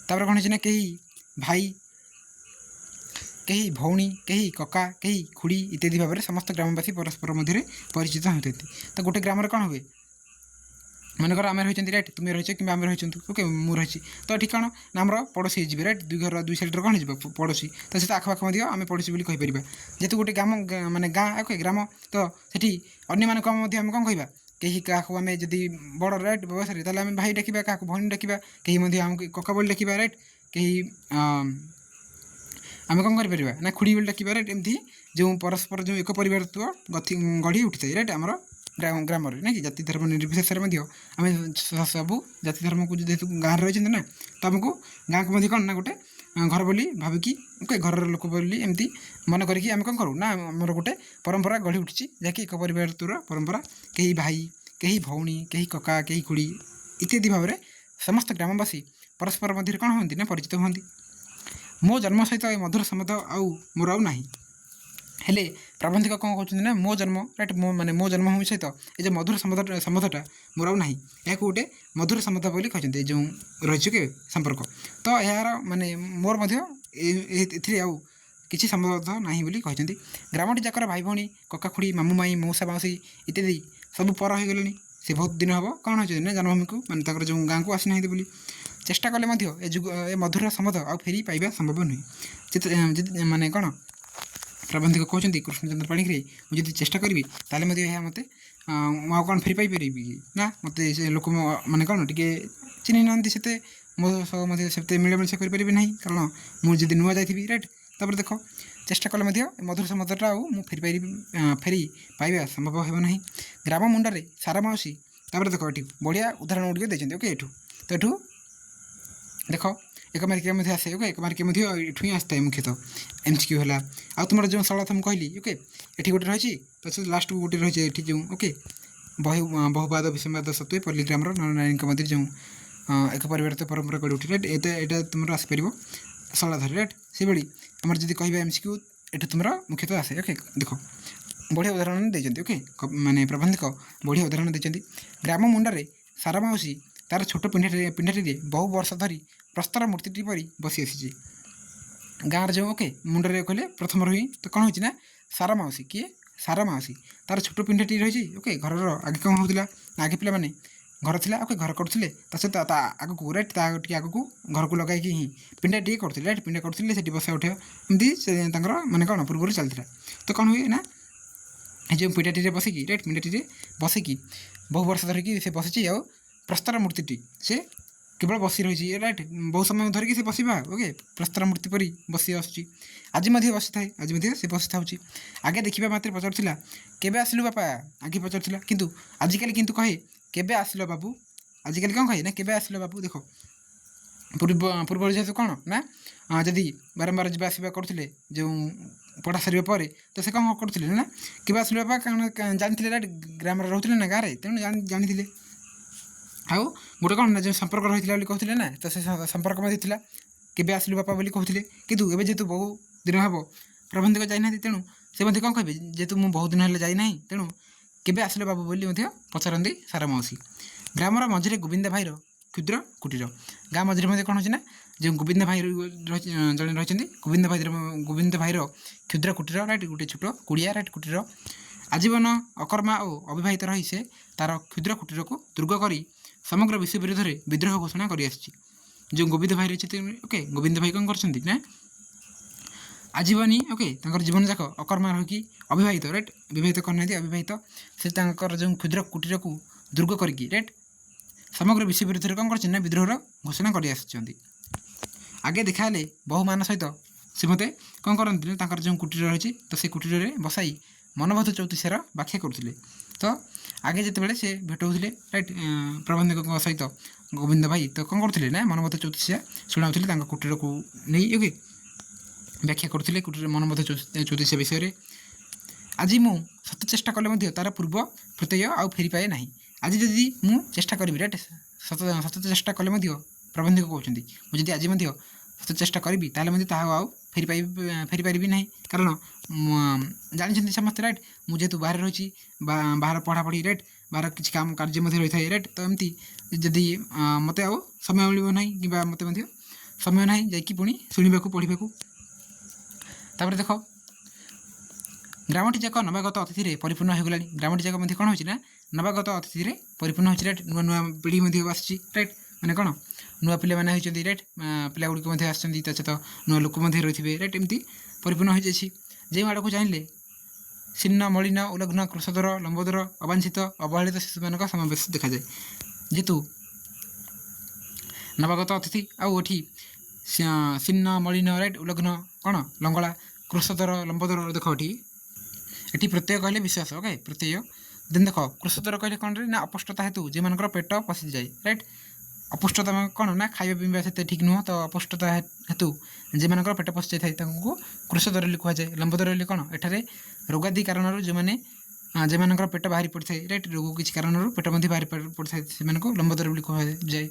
ତାପରେ କ'ଣ ହେଇଛି ନା କେହି ଭାଇ କେହି ଭଉଣୀ କେହି କକା କେହି ଖୁଡ଼ି ଇତ୍ୟାଦି ଭାବରେ ସମସ୍ତ ଗ୍ରାମବାସୀ ପରସ୍ପର ମଧ୍ୟରେ ପରିଚିତ ହୋଇଥାନ୍ତି ତ ଗୋଟେ ଗ୍ରାମରେ କ'ଣ ହୁଏ ମନେକର ଆମେ ରହିଛନ୍ତି ରାଇଟ୍ ତୁମେ ରହିଛ କିମ୍ବା ଆମେ ରହିଛନ୍ତି ମୁଁ ରହିଛି ତ ଏଠି କ'ଣ ନା ଆମର ପଡ଼ୋଶୀ ହେଇଯିବେ ରାଇଟ୍ ଦୁଇ ଘର ଦୁଇ ସାଇଡ଼୍ରେ କ'ଣ ହେଇଯିବ ପଡ଼ୋଶୀ ତ ସେଟା ଆଖପାଖ ମଧ୍ୟ ଆମେ ପଡ଼ୋଶୀ ବୋଲି କହିପାରିବା ଯେହେତୁ ଗୋଟେ ମାନେ ଗାଁ ଗ୍ରାମ ତ ସେଠି ଅନ୍ୟମାନଙ୍କୁ ମଧ୍ୟ ଆମେ କ'ଣ କହିବା କେହି କାହାକୁ ଆମେ ଯଦି ବଡ଼ ରାଇଟ୍ ବ୍ୟବସାୟରେ ତାହେଲେ ଆମେ ଭାଇ ଡାକିବା କାହାକୁ ଭଉଣୀ ଡାକିବା କେହି ମଧ୍ୟ ଆମକୁ କକା ବୋଲି ଡାକିବା ରାଇଟ୍ କେହି ଆମେ କ'ଣ କରିପାରିବା ନା ଖୁଡ଼ି ବୋଲି ଡାକିବା ରାଇଟ୍ ଏମିତି ଯେଉଁ ପରସ୍ପର ଯେଉଁ ଏକ ପରିବାରତ୍ୱ ଗଢ଼ି ଉଠିଥାଏ ରାଇଟ୍ ଆମର ଗ୍ରାମରେ ନାଇଁ କି ଜାତି ଧର୍ମ ନିର୍ବିଶେଷରେ ମଧ୍ୟ ଆମେ ସବୁ ଜାତି ଧର୍ମକୁ ଯେହେତୁ ଗାଁରେ ରହିଛନ୍ତି ନା ତ ଆମକୁ ଗାଁକୁ ମଧ୍ୟ କ'ଣ ନା ଗୋଟେ ଘର ବୋଲି ଭାବିକି ଘରର ଲୋକ ବୋଲି ଏମିତି ମନେ କରିକି ଆମେ କ'ଣ କରୁ ନା ଆମର ଗୋଟେ ପରମ୍ପରା ଗଢ଼ି ଉଠିଛି ଯାହାକି ଏକ ପରିବାରତ୍ୱର ପରମ୍ପରା କେହି ଭାଇ କେହି ଭଉଣୀ କେହି କକା କେହି ଖୁଡ଼ି ଇତ୍ୟାଦି ଭାବରେ ସମସ୍ତ ଗ୍ରାମବାସୀ ପରସ୍ପର ମଧ୍ୟରେ କ'ଣ ହୁଅନ୍ତି ନା ପରିଚିତ ହୁଅନ୍ତି ମୋ ଜନ୍ମ ସହିତ ଏ ମଧୁର ସମ୍ବନ୍ଧ ଆଉ ମୋର ଆଉ ନାହିଁ ହେଲେ ପ୍ରବନ୍ଧିକ କ'ଣ କହୁଛନ୍ତି ନା ମୋ ଜନ୍ମ ରାଇଟ୍ ମୋ ଜନ୍ମଭୂମି ସହିତ ଏ ଯେଉଁ ମଧୁର ସମ୍ବନ୍ଧଟା ମୋର ଆଉ ନାହିଁ ଏହାକୁ ଗୋଟେ ମଧୁର ସମ୍ବନ୍ଧ ବୋଲି କହିଛନ୍ତି ଏ ଯେଉଁ ରହିଛି ସମ୍ପର୍କ ତ ଏହାର ମାନେ ମୋର ମଧ୍ୟ ଏଥିରେ ଆଉ କିଛି ସମ୍ବନ୍ଧ ନାହିଁ ବୋଲି କହିଛନ୍ତି ଗ୍ରାମଟି ଯାକର ଭାଇ ଭଉଣୀ କକା ଖୁଡ଼ି ମାମୁଁ ମାଇଁ ମଉସା ମାଉସୀ ଇତ୍ୟାଦି ସବୁ ପର ହୋଇଗଲେଣି ସେ ବହୁତ ଦିନ ହେବ କ'ଣ ହୋଇଛନ୍ତି ନା ଜନ୍ମଭୂମିକୁ ମାନେ ତାଙ୍କର ଯେଉଁ ଗାଁକୁ ଆସିନାହାନ୍ତି ବୋଲି ଚେଷ୍ଟା କଲେ ମଧ୍ୟ ଏ ମଧୁର ସମ୍ବନ୍ଧ ଆଉ ଫେରି ପାଇବା ସମ୍ଭବ ନୁହେଁ ଯଦି ମାନେ କ'ଣ ପ୍ରବନ୍ଧିକ କହୁଛନ୍ତି କୃଷ୍ଣଚନ୍ଦ୍ର ପାଣିଗ୍ରାହୀ ମୁଁ ଯଦି ଚେଷ୍ଟା କରିବି ତାହେଲେ ମଧ୍ୟ ଏହା ମୋତେ ମୁଁ ଆଉ କ'ଣ ଫେରି ପାଇପାରିବି କି ନା ମୋତେ ସେ ଲୋକ ମାନେ କ'ଣ ଟିକେ ଚିହ୍ନି ନାହାନ୍ତି ସେତେ ମୋ ସହ ମଧ୍ୟ ସେତେ ମିଳାମିଶା କରିପାରିବେ ନାହିଁ କାରଣ ମୁଁ ଯଦି ନୂଆ ଯାଇଥିବି ରାଇଟ୍ ତାପରେ ଦେଖ ଚେଷ୍ଟା କଲେ ମଧ୍ୟ ମଧୁର ସମ୍ବନ୍ଧଟା ଆଉ ମୁଁ ଫେରି ପାଇବା ସମ୍ଭବ ହେବ ନାହିଁ ଗ୍ରାମ ମୁଣ୍ଡରେ ସାରା ମାଉସୀ ତାପରେ ଦେଖ ଏଠି ବଢ଼ିଆ ଉଦାହରଣ ଗୁଡ଼ିକ ଦେଇଛନ୍ତି ଏଠୁ ତ ଏଠୁ ଦେଖ ଏକ ମାର୍କିଆ ମଧ୍ୟ ଆସେ ଏକ ମାର୍କିଆ ମଧ୍ୟ ଏଠୁ ହିଁ ଆସିଥାଏ ମୁଖ୍ୟତଃ MCQ ହେଲା ଆଉ ତୁମର ଯେଉଁ ସରଳଥ ମୁଁ କହିଲି ଏଠି ଗୋଟେ ରହିଛି ତ ସେ ଲାଷ୍ଟକୁ ଗୋଟେ ରହିଛି ଏଠି ଯେଉଁ ବହୁବାଦ ବିସମ୍ବାଦ ସତ୍ତ୍ୱେ ପଲ୍ଲୀଗ୍ରାମର ନରନାରୀଙ୍କ ମଧ୍ୟରେ ଯେଉଁ ଏକ ପରିବାରତ୍ୱ ପରମ୍ପରା ଗଢ଼ି ଉଠି ରାଇଟ୍ ଏଇଟା ତୁମର ଆସିପାରିବ ସରଳଥରେ ରାଇଟ୍ ସେଭଳି ଆମର ଯଦି କହିବା MCQ ଏଠୁ ତୁମର ମୁଖ୍ୟତଃ ଆସେ ଦେଖ बढ़िया उदाहरण देते ओके माने प्रबंधक बढ़िया उदाहरण देते ग्राम मुंडे सारा माउसी तार छोट पिंडाटी बहु वर्ष धरी प्रस्तर मूर्ति परी बसी आसी गाँव जो ओके मुंडे कहले प्रथम रही तो कौन हो सारा माउसी किए सारा माउसी तार छोट पिंडाटी रही ओके घर आगे कौन होता आगे पे मैंने घर था ओके घर करुले सहित आग को राइट आग को घर को लगे ही पिंडा टे करते राइट पिंडा करते से बसा उठे एमती माने कौन पूर्व चलता तो कौन हुए ना जो पिंडाटी बसिकी राइट पिंडाटी बसिकी बहु वर्ष धरिकी से बसी आ प्रस्तर मूर्ति से केवल बसी रही राइट बहुत समय धरिकी से बसवा ओके प्रस्तर मूर्ति परी बसी आसूँ आज बसी थाए आज से बसी था आगे देखा मात्र पचार केबे आसिलु बापा आगे पचार किंतु आजिकल किंतु कहे केबे आसिल बाबू आजिकल कौन कहे ना केबे आसिल बाबू देख पूर्व जेहतु कौन ना जदि बारंबार जा आसवा करते जो पढ़ा सारे पर तो से कौन करते ना केबे आसिल बापा कारण जानी राइट ग्राम रोते ना गाँव में तेणु जानी आउ गोटे कौन ना जो संपर्क रही कहते ना तो से संपर्क था केबे आसिलु बापा बोली कहते किंतु एवं जेहतु बहु दिन हम प्रबंधक जाना तेणु से कौन कहे जेहतु मुझे बहुत दिन है जाना तेणु केबे आसिल बाबू बोली पचारती सारा माउसी ग्रामर मझे गोविंद भाईर क्षुद्र कुटीर गाँ मझे कौन होना जो गोविंद भाई जड़े रही गोविंद भाईर क्षुद्र कुटीर राइट गोटे छोट कुड़िया राइट कुटीर आजीवन अकर्मा और अविवाहित रही से तार क्षुद्र कुटीर को दुर्ग कर समग्र विश्व विरोध में विद्रोह घोषणा कर जो गोविंद भाई रही ओके गोविंद भाई कौन कर आजीवन ओके जीवन जाक अकर्मा रही अविवाहित राइट विवाहित करना अविवाहित से जो क्षुद्र कुटीर को दुर्ग करके राइट समग्र विश्व विरोध में कौन कर विद्रोह घोषणा कर आगे देखा बहु मान सहित से मत कौन करते जो कुटीर रही तो से कुटीर में बसाई मनबोध चौतीसार व्याख्या करुले तो आगे जिते से भेट होते राइट प्रबंधक सहित गोविंद भाई तो कौन करते ना मनबोध चौतीसा शुणाऊे कुटीर को नहीं ओके व्याख्या करुले कुटीर मनबोध चौतीसा विषय आज मु सत चेष्टा कले तार पूर्व प्रत्यय आउ फेरी पाए ना आज जदि मु चेष्टा करी राइट सत चेष्टा कले प्रबंधक कहते मुझे आज सत चेष्टा करी ताले आउ फेरी पारि ना कारण जानी समस्त राइट मुझे बाहर रही बाहर पढ़ापढ़ी राइट बाहर किसी काम कार्य रही है राइट तो एमती जदि मत आउ समय मिल ना कि मत समय ना जाकि पुणी शुणा पढ़ा तापर देख ग्रामटी जाक नवागत अतिथि परिपूर्ण हो गला ग्रामटी जाक कौन हो नवागत अतिथि परिपूर्ण हो राइट नुआ नुआ पीढ़ी आसी राइट मैंने कौन नुआ पिले मैंने होती राइट पिला गुड़िक आसती सहित नुआ लोक रही है राइट एमती परिपूर्ण हो जाए जो आड़ को चाहिए शीर्ण मलिन उलग्न कृषधर लंबोदर अवांछित अवहेलित शिशु मान समावेश देखा जाए जेहेतु नवागत अतिथि आउठी शीर्ण मलिन राइट उलग्न कौन लंगला कृषधर लंबोदर देख ये प्रत्यय कहले विश्वास ओके प्रत्यय देन देख कृषधर कहले कौन ना अपृष्टता हेतु जो मान पेट पशि जाए राइट अपुष्टता कौन ना खाଇବା पीवा से ठीक नुह तो अपुष्टता हेतु जो मान पेट पशि जाए कृषधर कहुए लंबोदर कौन एठारे रोगादि कारण जो मैंने जो मान पेट बाहरी पड़ता है राइट रोग किसी कारण पेट बाहरी पड़ता है से लंबोदर कहुए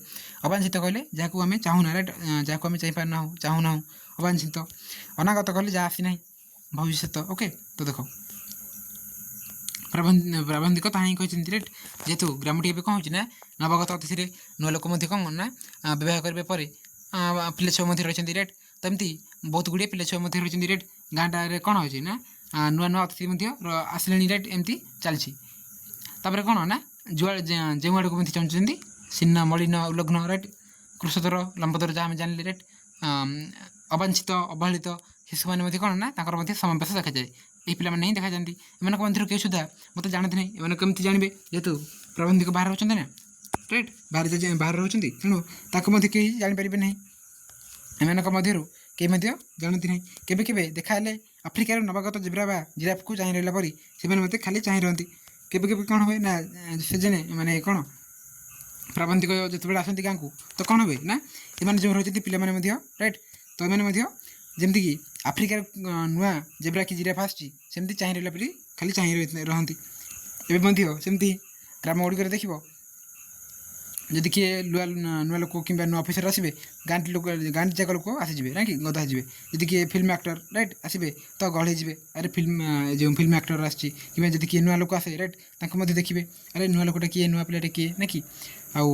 अवांछित कहले जहाँ आम चाहूना राइट जहाँ आम चाहिए चाहूना अवांछित अनागत कहले जहाँ आसी ना भविष्य ओके तो देख प्राबंधिक ताही कहते राइट जेहेतु ग्रामटी ए कौन हो नवागत अतिथि नुआ लोक कौन ना बहुत करने पर पिला छुआ रही राइट तो एमती बहुत गुड़े पिला छुआ रही राइट गाँटा कौन हो नुआ नुआ अतिथि आसिले राइट एमती चलती कौन ना जो आड़ को चाहते शीर्ण मलिन उलग्न राइट कृषधर लंबोदर जहाँ जान राइट अवांछित अवहेलित शिशु मैंने कौन ना समावेश देखा जाए ये पिला नहीं देखा जाती एम किए सुधा मत जानते नहीं एम कमी जानवे जेहेतु प्रबंधक बाहर रोचे ना राइट बाहर रोचे तेणु ताकू कहीं जापर ना एम कई जानती ना केवे देखा आफ्रिकार नवागत जेब्रा बा जिराफ को चाह रहा परी से मत खाली चाह रही केवे कौन हुए ना से जने माने कौन प्राबंधिक जो आसती गाँव को तो कौन हुए ना ये जो रही पिला राइट तो ये जमती कि आफ्रिकार नुआ जेब्रा कि जिराफ आसमती चाह रहा परी खाली चाह रही सेमती ग्राम गुड़िक देख ଯଦି କିଏ ନୂଆ ଲୋକ କିମ୍ବା ନୂଆ ଅଫିସର ଆସିବେ ଗାଁଟି ଯାକ ଲୋକ ଆସିଯିବେ ନା କି ଗଦା ହେଇଯିବେ। ଯଦି କିଏ ଫିଲ୍ମ ଆକ୍ଟର ରାଇଟ୍ ଆସିବେ ତ ଗହଳି ହେଇଯିବେ, ଆରେ ଯେଉଁ ଫିଲ୍ମ ଆକ୍ଟର ଆସିଛି, କିମ୍ବା ଯଦି କିଏ ନୂଆ ଲୋକ ଆସେ ରାଇଟ୍ ତାଙ୍କୁ ମଧ୍ୟ ଦେଖିବେ, ଆରେ ନୂଆ ଲୋକଟା କିଏ, ନୂଆ ପିଲାଟା କିଏ ନା କି। ଆଉ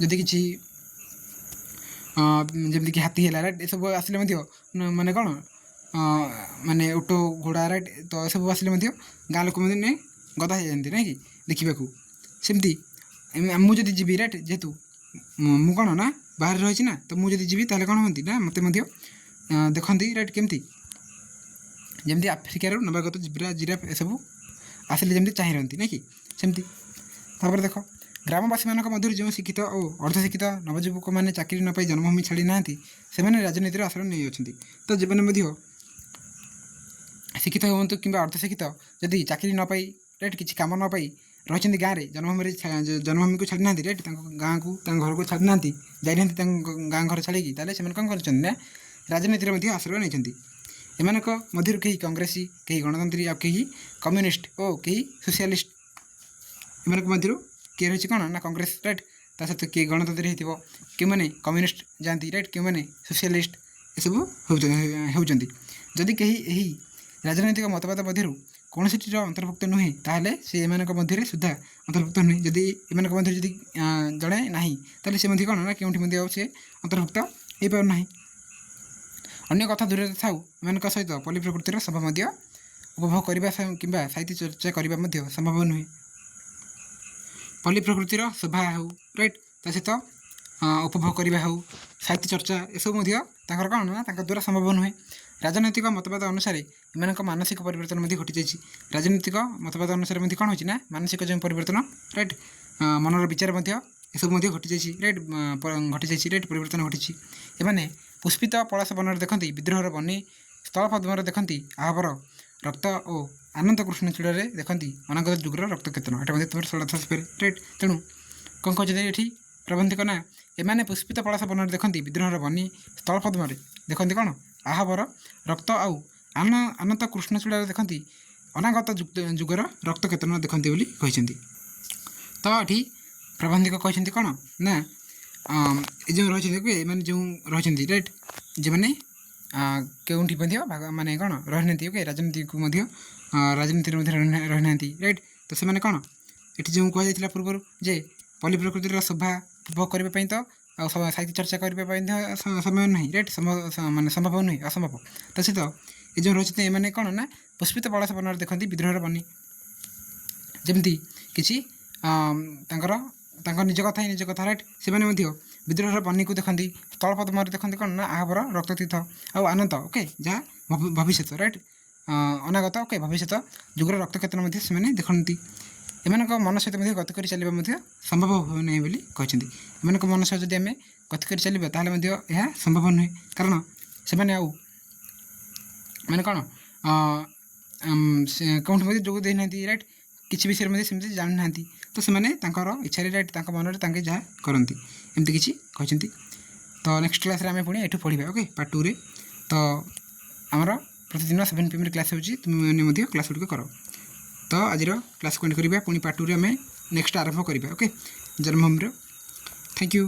ଯଦି କିଛି ଯେମିତିକି ହାତୀ ହେଲା ରାଇଟ୍ ଏସବୁ ଆସିଲେ ମଧ୍ୟ ମାନେ କ'ଣ ମାନେ ଓଟ ଘୋଡ଼ା ରାଇଟ୍ ତ ଏସବୁ ଆସିଲେ ମଧ୍ୟ ଗାଁ ଲୋକମାନେ ଗଦା ହେଇଯାଆନ୍ତି ନାଇଁ କି ଦେଖିବାକୁ। ସେମିତି ମୁଁ ଯଦି ଯିବି ରାଇଟ୍ ଯେହେତୁ ମୁଁ କ'ଣ ନା ବାହାରେ ରହିଛି ନା, ତ ମୁଁ ଯଦି ଯିବି ତାହେଲେ କ'ଣ ହୁଅନ୍ତି ନା ମୋତେ ମଧ୍ୟ ଦେଖନ୍ତି ରାଇଟ୍ କେମିତି, ଯେମିତି ଆଫ୍ରିକାରୁ ନବାଗତ ଜିରାଫ୍ ଏସବୁ ଆସିଲେ ଯେମିତି ଚାହିଁ ରହନ୍ତି ନାଇଁ କି ସେମିତି। ତାପରେ ଦେଖ ଗ୍ରାମବାସୀମାନଙ୍କ ମଧ୍ୟରୁ ଯେଉଁ ଶିକ୍ଷିତ ଓ ଅର୍ଦ୍ଧଶିକ୍ଷିତ ନବଯୁବକମାନେ ଚାକିରି ନ ପାଇ ଜନ୍ମଭୂମି ଛାଡ଼ି ନାହାନ୍ତି ସେମାନେ ରାଜନୀତିର ଆଶ୍ରୟ ନେଇଅଛନ୍ତି। ତ ଯେଉଁମାନେ ମଧ୍ୟ ଶିକ୍ଷିତ ହୁଅନ୍ତୁ କିମ୍ବା ଅର୍ଦ୍ଧଶିକ୍ଷିତ ଯଦି ଚାକିରି ନ ପାଇ ରାଇଟ୍ କିଛି କାମ ନ ପାଇ ରହିଛନ୍ତି ଗାଁରେ, ଜନ୍ମଭୂମିକୁ ଛାଡ଼ି ନାହାନ୍ତି ରାଇଟ୍ ତାଙ୍କ ଗାଁକୁ ତାଙ୍କ ଘରକୁ ଛାଡ଼ି ନାହାନ୍ତି, ଯାଇନାହାନ୍ତି ତାଙ୍କ ଗାଁ ଘର ଛାଡ଼ିକି, ତାହେଲେ ସେମାନେ କ'ଣ କରିଛନ୍ତି ନା ରାଜନୀତିରେ ମଧ୍ୟ ଆଶ୍ରୟ ନେଇଛନ୍ତି। ଏମାନଙ୍କ ମଧ୍ୟରୁ କେହି କଂଗ୍ରେସୀ, କେହି ଗଣତନ୍ତ୍ରୀ, ଆଉ କେହି କମ୍ୟୁନିଷ୍ଟ ଓ କେହି ସୋସିଆଲିଷ୍ଟ। ଏମାନଙ୍କ ମଧ୍ୟରୁ କିଏ ରହିଛି କ'ଣ ନା କଂଗ୍ରେସ ରାଇଟ୍, ତା ସହିତ କିଏ ଗଣତନ୍ତ୍ରୀ ହେଇଥିବ, କେଉଁମାନେ କମ୍ୟୁନିଷ୍ଟ ଯାଆନ୍ତି ରାଇଟ୍, କେଉଁମାନେ ସୋସିଆଲିଷ୍ଟ ଏସବୁ ହେଉଛନ୍ତି। ଯଦି କେହି ଏହି ରାଜନୈତିକ ମତବାଦ ମଧ୍ୟରୁ କୌଣସିଟିର ଅନ୍ତର୍ଭୁକ୍ତ ନୁହେଁ ତାହେଲେ ସେ ଏମାନଙ୍କ ମଧ୍ୟରେ ସୁଦ୍ଧା ଅନ୍ତର୍ଭୁକ୍ତ ନୁହେଁ। ଯଦି ଏମାନଙ୍କ ମଧ୍ୟରେ ଯଦି ଜଣେ ନାହିଁ ତାହେଲେ ସେ ମଧ୍ୟ କ'ଣ ନା କେଉଁଠି ମଧ୍ୟ ଆଉ ସେ ଅନ୍ତର୍ଭୁକ୍ତ ହେଇପାରୁନାହିଁ। ଅନ୍ୟ କଥା ଦୂରରେ ଥାଉ, ଏମାନଙ୍କ ସହିତ ପଲ୍ଲୀ ପ୍ରକୃତିର ଶୋଭା ମଧ୍ୟ ଉପଭୋଗ କରିବା କିମ୍ବା ସାହିତ୍ୟ ଚର୍ଚ୍ଚା କରିବା ମଧ୍ୟ ସମ୍ଭବ ନୁହେଁ। ପଲ୍ଲୀ ପ୍ରକୃତିର ଶୋଭା ହେଉ ରାଇଟ୍, ତା ସହିତ ଉପଭୋଗ କରିବା ହେଉ, ସାହିତ୍ୟ ଚର୍ଚ୍ଚା ଏସବୁ ମଧ୍ୟ ତାଙ୍କର କ'ଣ ନା ତାଙ୍କ ଦ୍ୱାରା ସମ୍ଭବ ନୁହେଁ। ରାଜନୈତିକ ମତବାଦ ଅନୁସାରେ ଏମାନଙ୍କ ମାନସିକ ପରିବର୍ତ୍ତନ ମଧ୍ୟ ଘଟିଯାଇଛି। ରାଜନୈତିକ ମତବାଦ ଅନୁସାରେ ମଧ୍ୟ କ'ଣ ହେଉଛି ନା ମାନସିକ ଯେଉଁ ପରିବର୍ତ୍ତନ ରାଇଟ୍, ମନର ବିଚାର ମଧ୍ୟ ଏସବୁ ମଧ୍ୟ ଘଟିଯାଇଛି ରାଇଟ୍, ପରିବର୍ତ୍ତନ ଘଟିଛି। ଏମାନେ ପୁଷ୍ପିତ ପଳାଶ ବନରେ ଦେଖନ୍ତି ବିଦ୍ରୋହର ବନି, ସ୍ଥଳପଦ୍ମରେ ଦେଖନ୍ତି ଆହବର ରକ୍ତ ଓ ଆନନ୍ଦ କୃଷ୍ଣ ଚୂଡ଼ାରେ ଦେଖନ୍ତି ଅନାଗତ ଯୁଗର ରକ୍ତ କେତନ। ଏଇଟା ମଧ୍ୟ ତୁମର ଷୋଳଥ ଆସିପାରେ ରାଇଟ୍। ତେଣୁ କ'ଣ କହୁଛନ୍ତି ଏଠି ପ୍ରବନ୍ଧିକ ନା ଏମାନେ ପୁଷ୍ପିତ ପଳାଶ ବନରେ ଦେଖନ୍ତି ବିଦ୍ରୋହର ବନି, ସ୍ଥଳପଦ୍ମରେ ଦେଖନ୍ତି କ'ଣ ଆହବର ରକ୍ତ ଆଉ ଆନନ୍ତ କୃଷ୍ଣ ଚୂଡ଼ାରେ ଦେଖନ୍ତି ଅନାଗତ ଯୁଗର ରକ୍ତ କେତନ ଦେଖନ୍ତି ବୋଲି କହିଛନ୍ତି। ତ ଏଠି ପ୍ରବନ୍ଧିକ କହିଛନ୍ତି କ'ଣ ନା ଏ ଯେଉଁ ରହିଛନ୍ତି ଏମାନେ ଯେଉଁ ରହିଛନ୍ତି ରାଇଟ୍, ଯେଉଁମାନେ କେଉଁଠି ମଧ୍ୟ ମାନେ କ'ଣ ରହିନାହାନ୍ତି ରାଜନୀତିକୁ ମଧ୍ୟ ରାଜନୀତିରେ ମଧ୍ୟ ରହିନାହାନ୍ତି ରାଇଟ୍। ତ ସେମାନେ କ'ଣ ଏଠି ଯେଉଁ କୁହାଯାଇଥିଲା ପୂର୍ବରୁ ଯେ ପଲ୍ଲୀ ପ୍ରକୃତିର ଶୋଭା ଉପଭୋଗ କରିବା ପାଇଁ ତ ଆଉ ସାହିତ୍ୟ ଚର୍ଚ୍ଚା କରିବା ପାଇଁ ସମୟ ନାହିଁ ରାଇଟ୍, ମାନେ ସମ୍ଭବ ନୁହେଁ, ଅସମ୍ଭବ। ତା ସହିତ ଏ ଯେଉଁ ରହିଛନ୍ତି ଏମାନେ କ'ଣ ନା ପୁଷ୍ପିତ ପଳାଶ ବନରେ ଦେଖନ୍ତି ବିଦ୍ରୋହର ବନି, ଯେମିତି କିଛି ତାଙ୍କ ନିଜ କଥା ରାଇଟ୍। ସେମାନେ ମଧ୍ୟ ବିଦ୍ରୋହର ବନିକୁ ଦେଖନ୍ତି, ସ୍ଥଳପଦ୍ମରେ ଦେଖନ୍ତି କ'ଣ ନା ଆହବର ରକ୍ତତୀର୍ଥ ଆଉ ଆନନ୍ଦ ଯାହା ଭବିଷ୍ୟତ ରାଇଟ୍, ଅନାଗତ ଭବିଷ୍ୟତ ଯୁଗର ରକ୍ତକ୍ଷେତ୍ର ମଧ୍ୟ ସେମାନେ ଦେଖନ୍ତି। ଏମାନଙ୍କ ମନ ସହିତ ମଧ୍ୟ ଗତି କରି ଚାଲିବା ମଧ୍ୟ ସମ୍ଭବ ହୁଏ ନାହିଁ ବୋଲି କହିଛନ୍ତି। ଏମାନଙ୍କ ମନ ସହିତ ଯଦି ଆମେ ଗତି କରି ଚାଲିବା ତାହେଲେ ମଧ୍ୟ ଏହା ସମ୍ଭବ ନୁହେଁ, କାରଣ ସେମାନେ ଆଉ ମାନେ କ'ଣ କେଉଁଠି ମଧ୍ୟ ଯୋଗ ଦେଇନାହାନ୍ତି ରାଇଟ୍, କିଛି ବିଷୟରେ ମଧ୍ୟ ସେମିତି ଜାଣିନାହାନ୍ତି। ତ ସେମାନେ ତାଙ୍କର ଇଚ୍ଛାରେ ରାଇଟ୍ ତାଙ୍କ ମନରେ ତାଙ୍କେ ଯାହା କରନ୍ତି ଏମିତି କିଛି କହିଛନ୍ତି। ତ ନେକ୍ସଟ କ୍ଲାସ୍ରେ ଆମେ ପୁଣି ଏଠୁ ପଢ଼ିବା ପାର୍ଟ 2ରେ। ତ ଆମର ପ୍ରତିଦିନ 7 PM କ୍ଲାସ୍ ହେଉଛି, ତୁମେମାନେ ମଧ୍ୟ କ୍ଲାସ୍ ଗୁଡ଼ିକ କର। ତ ଆଜିର କ୍ଲାସ୍କୁ ଏଣ୍ଡ କରିବା, ପୁଣି ପାର୍ଟ 2ରେ ଆମେ ନେକ୍ସଟ ଆରମ୍ଭ କରିବା ଜନ୍ମଭୂମିର। Thank you.